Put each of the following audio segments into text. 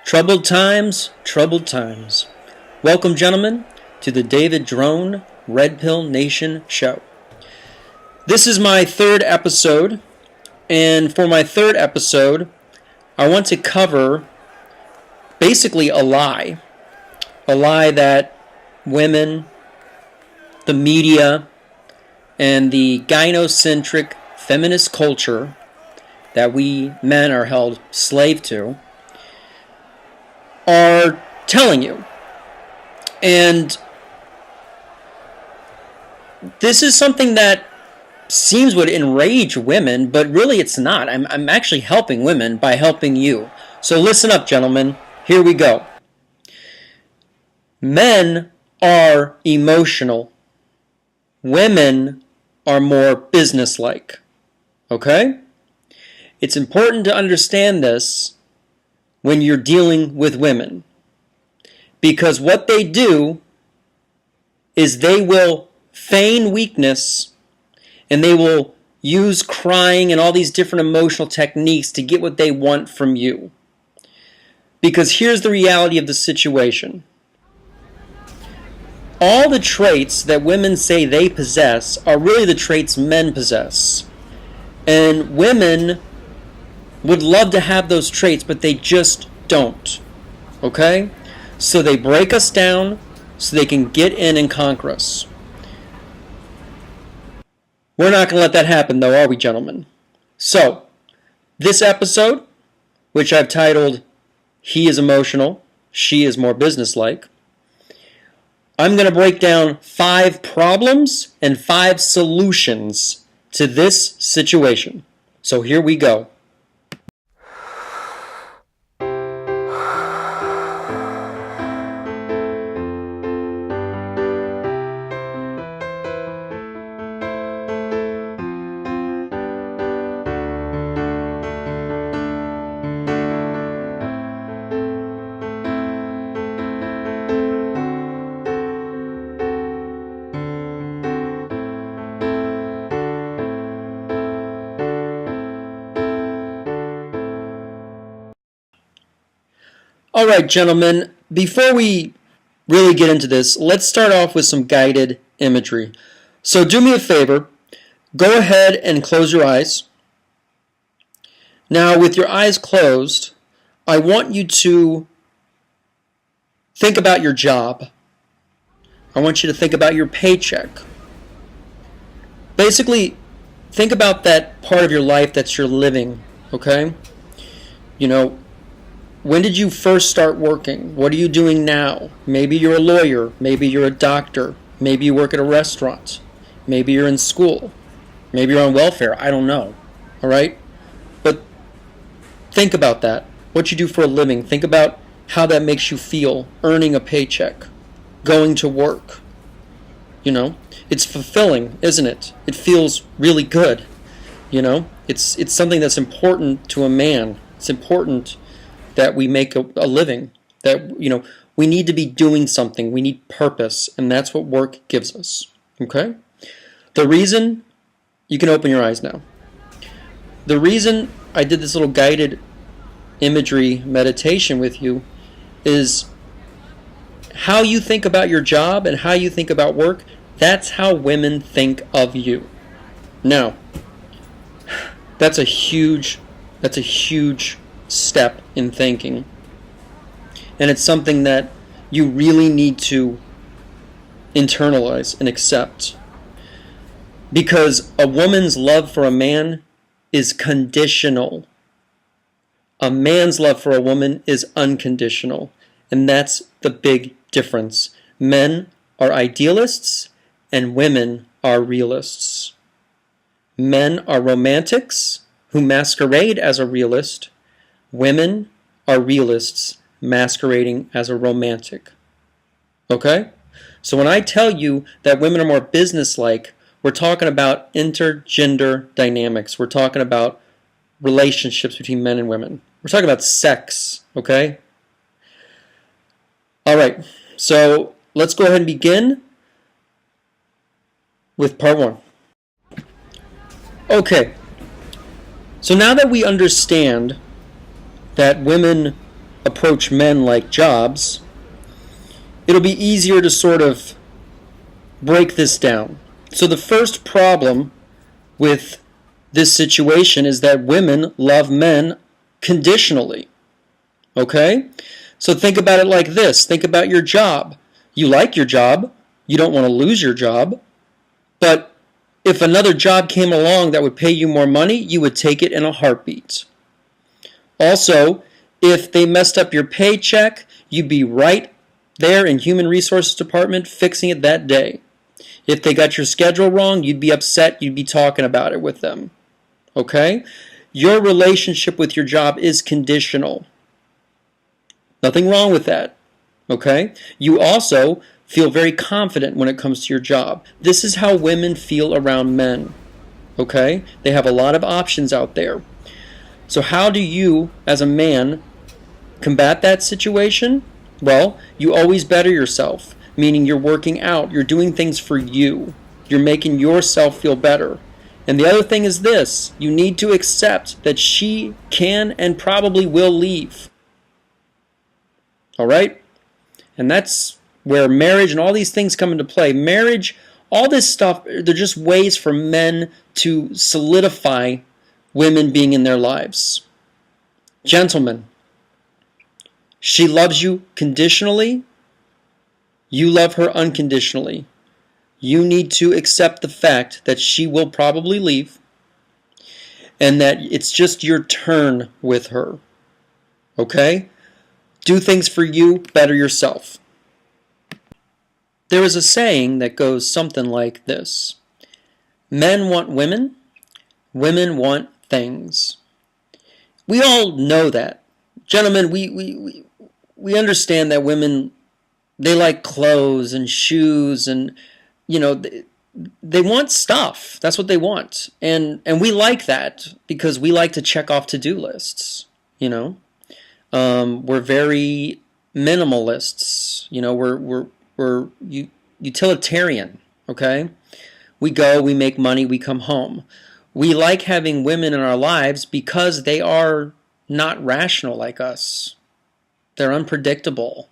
Troubled times, troubled times. Welcome, gentlemen, to the David Drone Red Pill Nation show. This is my third episode, and for my third episode, I want to cover basically a lie that women, the media, and the gynocentric feminist culture that we men are held slave to are telling you. And this is something that seems would enrage women, but really it's not. I'm actually helping women by helping you. So listen up, gentlemen. Here we go. Men are emotional. Women are more businesslike. Okay? It's important to understand this when you're dealing with women. Because what they do is they will feign weakness and they will use crying and all these different emotional techniques to get what they want from you. Because here's the reality of the situation. All the traits that women say they possess are really the traits men possess. And women would love to have those traits, but they just don't. Okay? So they break us down so they can get in and conquer us. We're not going to let that happen, though, are we, gentlemen? So, this episode, which I've titled, He is Emotional, She is More Businesslike, I'm going to break down 5 problems and 5 solutions to this situation. So here we go. All right, gentlemen, before we really get into this, let's start off with some guided imagery. So do me a favor, go ahead and close your eyes. Now, with your eyes closed, I want you to think about your job. I want you to think about your paycheck. Basically, think about that part of your life that you're living, okay? You know, when did you first start working? What are you doing now? Maybe you're a lawyer. Maybe you're a doctor. Maybe you work at a restaurant. Maybe you're in school. Maybe you're on welfare. I don't know. All right? But think about that. What you do for a living. Think about how that makes you feel, earning a paycheck, going to work. You know? It's fulfilling, isn't it? It feels really good. You know? It's something that's important to a man. It's important that we make a living, that, you know, we need to be doing something. We need purpose, and that's what work gives us, okay? The reason, you can open your eyes now. The reason I did this little guided imagery meditation with you is how you think about your job and how you think about work, that's how women think of you. Now, that's a huge step in thinking, and it's something that you really need to internalize and accept, because a woman's love for a man is conditional. A man's love for a woman is unconditional, and that's the big difference. Men are idealists and women are realists. Men are romantics who masquerade as a realist. Women are realists masquerading as a romantic. Okay? So when I tell you that women are more businesslike, we're talking about intergender dynamics. We're talking about relationships between men and women. We're talking about sex. Okay? All right. So let's go ahead and begin with part 1. Okay. So now that we understand that women approach men like jobs, it'll be easier to sort of break this down. So the first problem with this situation is that women love men conditionally. Okay? So think about it like this. Think about your job. You like your job. You don't want to lose your job. But if another job came along that would pay you more money, you would take it in a heartbeat. Also, if they messed up your paycheck, you'd be right there in Human Resources Department fixing it that day. If they got your schedule wrong, you'd be upset. You'd be talking about it with them. Okay? Your relationship with your job is conditional. Nothing wrong with that. Okay? You also feel very confident when it comes to your job. This is how women feel around men. Okay? They have a lot of options out there. So how do you, as a man, combat that situation? Well, you always better yourself, meaning you're working out, you're doing things for you. You're making yourself feel better. And the other thing is this, you need to accept that she can and probably will leave. All right? And that's where marriage and all these things come into play. Marriage, all this stuff, they're just ways for men to solidify women being in their lives. Gentlemen, she loves you conditionally. You love her unconditionally. You need to accept the fact that she will probably leave and that it's just your turn with her. Okay? Do things for you, better yourself. There is a saying that goes something like this. Men want women, women want things. We all know that. Gentlemen, we understand that women, they like clothes and shoes and, you know, they want stuff. That's what they want. And we like that because we like to check off to-do lists, you know. We're very minimalists, you know, we're utilitarian, okay? We go, we make money, we come home. We like having women in our lives because they are not rational like us. They're unpredictable.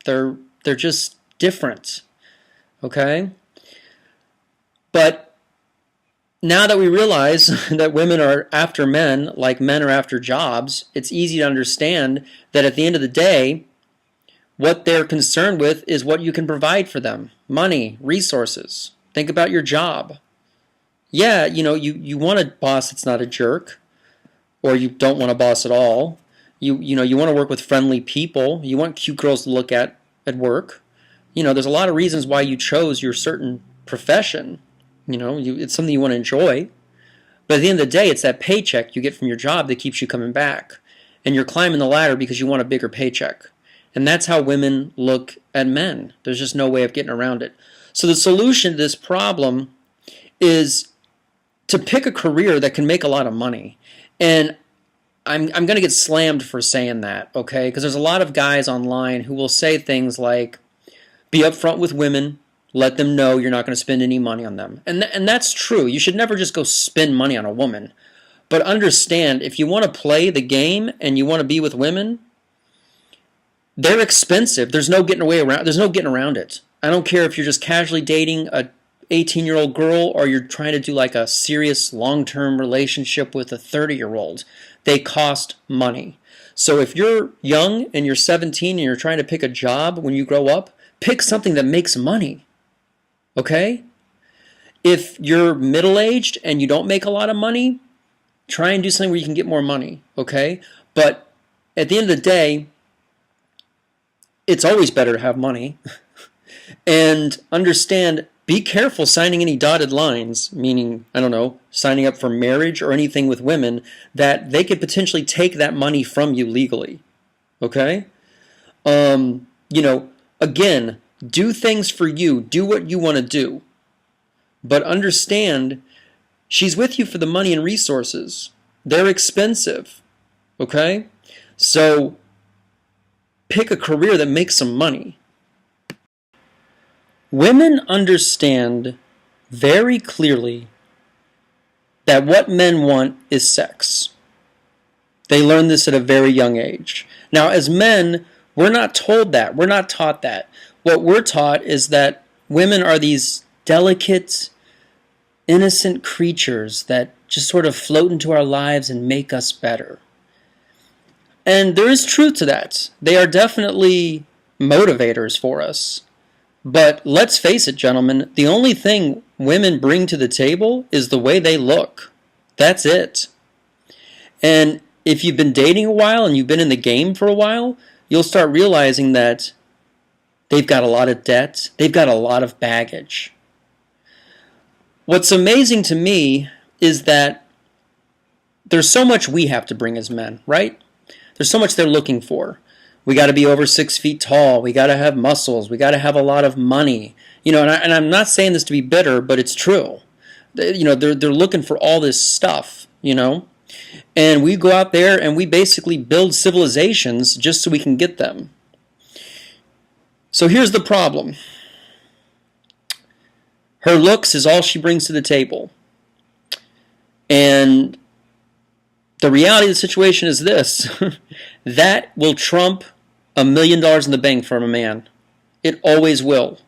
They're just different, okay? But now that we realize that women are after men like men are after jobs, it's easy to understand that at the end of the day, what they're concerned with is what you can provide for them. Money, resources. Think about your job. Yeah, you know, you want a boss that's not a jerk, or you don't want a boss at all. You want to work with friendly people. You want cute girls to look at work. You know, there's a lot of reasons why you chose your certain profession. You know, it's something you want to enjoy. But at the end of the day, it's that paycheck you get from your job that keeps you coming back. And you're climbing the ladder because you want a bigger paycheck. And that's how women look at men. There's just no way of getting around it. So the solution to this problem is to pick a career that can make a lot of money. And I'm going to get slammed for saying that, okay? Because there's a lot of guys online who will say things like, be upfront with women, let them know you're not going to spend any money on them. And that's true. You should never just go spend money on a woman. But understand, if you want to play the game and you want to be with women, they're expensive. There's no getting around it. I don't care if you're just casually dating a 18-year-old girl or you're trying to do like a serious long-term relationship with a 30-year-old. They cost money. So if you're young and you're 17 and you're trying to pick a job when you grow up, pick something that makes money. Okay? If you're middle-aged and you don't make a lot of money, try and do something where you can get more money. Okay? But at the end of the day, it's always better to have money. And understand, be careful signing any dotted lines, meaning, I don't know, signing up for marriage or anything with women, that they could potentially take that money from you legally. Okay? You know, again, do things for you. Do what you want to do. But understand, she's with you for the money and resources. They're expensive. Okay? So, pick a career that makes some money. Women understand very clearly that what men want is sex. They learn this at a very young age. Now, as men, we're not told that. We're not taught that. What we're taught is that women are these delicate, innocent creatures that just sort of float into our lives and make us better. And there is truth to that. They are definitely motivators for us. But let's face it, gentlemen, the only thing women bring to the table is the way they look. That's it. And if you've been dating a while and you've been in the game for a while, you'll start realizing that they've got a lot of debt. They've got a lot of baggage. What's amazing to me is that there's so much we have to bring as men, right? There's so much they're looking for. We got to be over 6 feet tall. We got to have muscles. We got to have a lot of money. You know, and I'm not saying this to be bitter, but it's true. You know, they're looking for all this stuff, you know. And we go out there and we basically build civilizations just so we can get them. So here's the problem. Her looks is all she brings to the table. And the reality of the situation is this. That will trump $1 million in the bank from a man. It always will.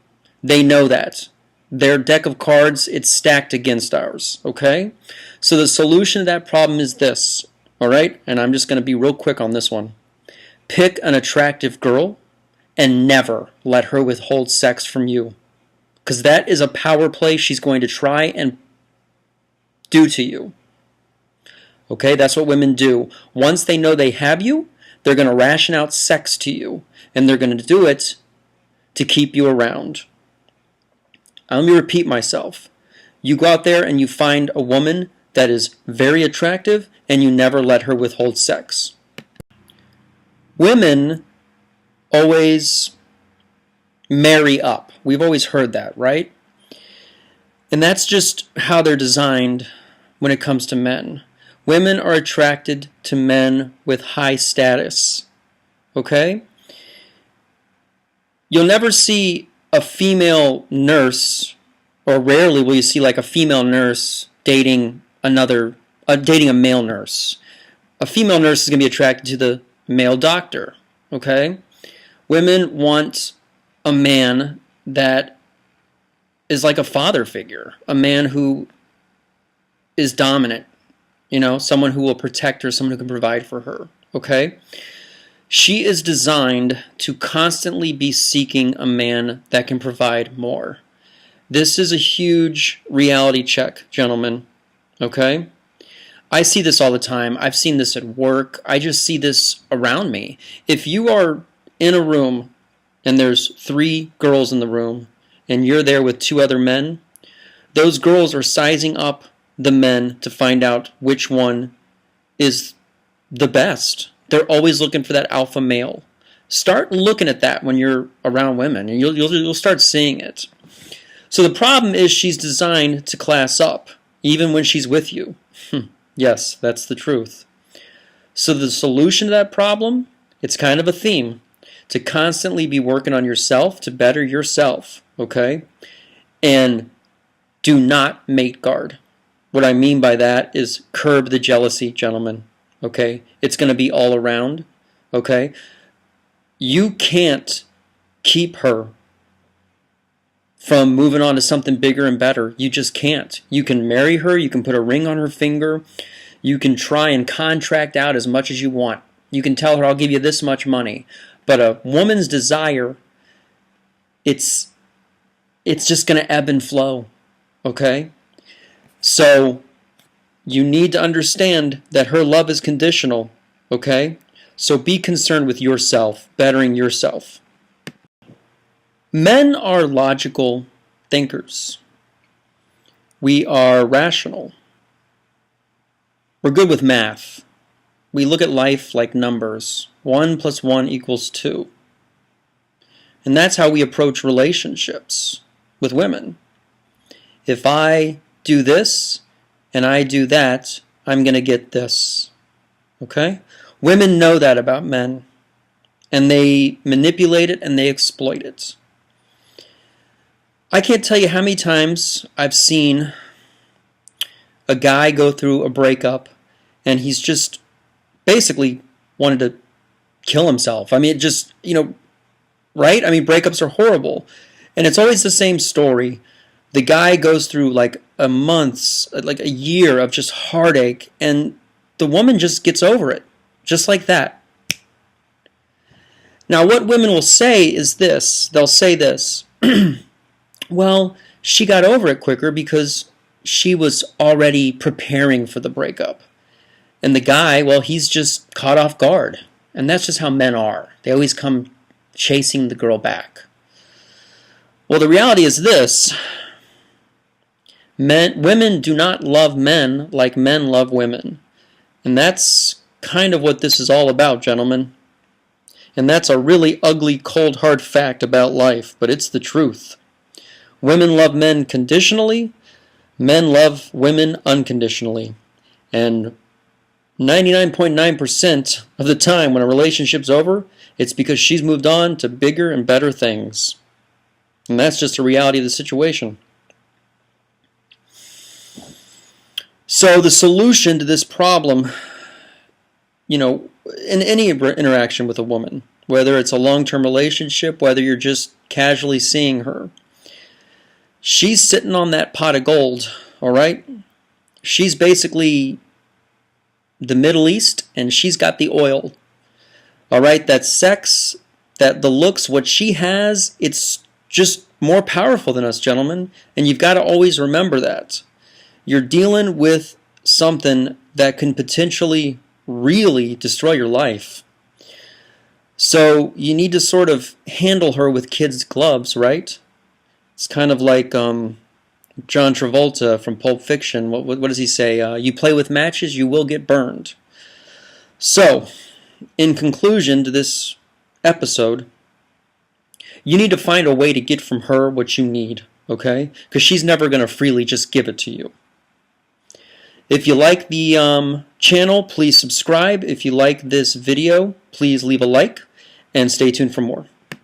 They know that. Their deck of cards, it's stacked against ours, okay? So the solution to that problem is this, all right? And I'm just going to be real quick on this one. Pick an attractive girl and never let her withhold sex from you. Because that is a power play she's going to try and do to you. Okay, that's what women do. Once they know they have you, they're going to ration out sex to you. And they're going to do it to keep you around. Let me repeat myself. You go out there and you find a woman that is very attractive and you never let her withhold sex. Women always marry up. We've always heard that, right? And that's just how they're designed when it comes to men. Women are attracted to men with high status. Okay? You'll never see a female nurse, or rarely will you see like a female nurse dating a male nurse. A female nurse is going to be attracted to the male doctor. Okay? Women want a man that is like a father figure, a man who is dominant, you know, someone who will protect her, someone who can provide for her, okay? She is designed to constantly be seeking a man that can provide more. This is a huge reality check, gentlemen, okay? I see this all the time. I've seen this at work. I just see this around me. If you are in a room and there's 3 girls in the room and you're there with 2 other men, those girls are sizing up the men to find out which one is the best. They're always looking for that alpha male. Start looking at that when you're around women, and you'll start seeing it. So the problem is she's designed to class up, even when she's with you. Yes, that's the truth. So the solution to that problem, it's kind of a theme, to constantly be working on yourself to better yourself, okay? And do not mate guard. What I mean by that is curb the jealousy, gentlemen, okay? It's going to be all around, okay? You can't keep her from moving on to something bigger and better. You just can't. You can marry her. You can put a ring on her finger. You can try and contract out as much as you want. You can tell her, I'll give you this much money. But a woman's desire, it's just going to ebb and flow, okay? So you need to understand that her love is conditional, okay? So be concerned with yourself, bettering yourself. Men are logical thinkers. We are rational. We're good with math. We look at life like numbers. 1 + 1 = 2. And that's how we approach relationships with women. If I do this and I do that, I'm going to get this. Okay? Women know that about men. And they manipulate it and they exploit it. I can't tell you how many times I've seen a guy go through a breakup and he's just basically wanted to kill himself. I mean, it just, right? I mean, breakups are horrible. And it's always the same story. The guy goes through like a months, like a year of just heartache, and the woman just gets over it, just like that. Now, what women will say is this. They'll say this. Well, she got over it quicker because she was already preparing for the breakup. And the guy, well, he's just caught off guard. And that's just how men are. They always come chasing the girl back. Well, the reality is this. Women do not love men like men love women. And that's kind of what this is all about, gentlemen. And that's a really ugly, cold, hard fact about life, but it's the truth. Women love men conditionally. Men love women unconditionally. And 99.9% of the time when a relationship's over, it's because she's moved on to bigger and better things. And that's just a reality of the situation. So the solution to this problem, in any interaction with a woman, whether it's a long-term relationship, whether you're just casually seeing her, she's sitting on that pot of gold, all right? She's basically the Middle East, and she's got the oil, all right? That sex, that the looks, what she has, it's just more powerful than us, gentlemen, and you've got to always remember that. You're dealing with something that can potentially really destroy your life. So you need to sort of handle her with kids' gloves, right? It's kind of like John Travolta from Pulp Fiction. What does he say? You play with matches, you will get burned. So, in conclusion to this episode, you need to find a way to get from her what you need, okay? Because she's never going to freely just give it to you. If you like the channel, please subscribe. If you like this video, please leave a like and stay tuned for more.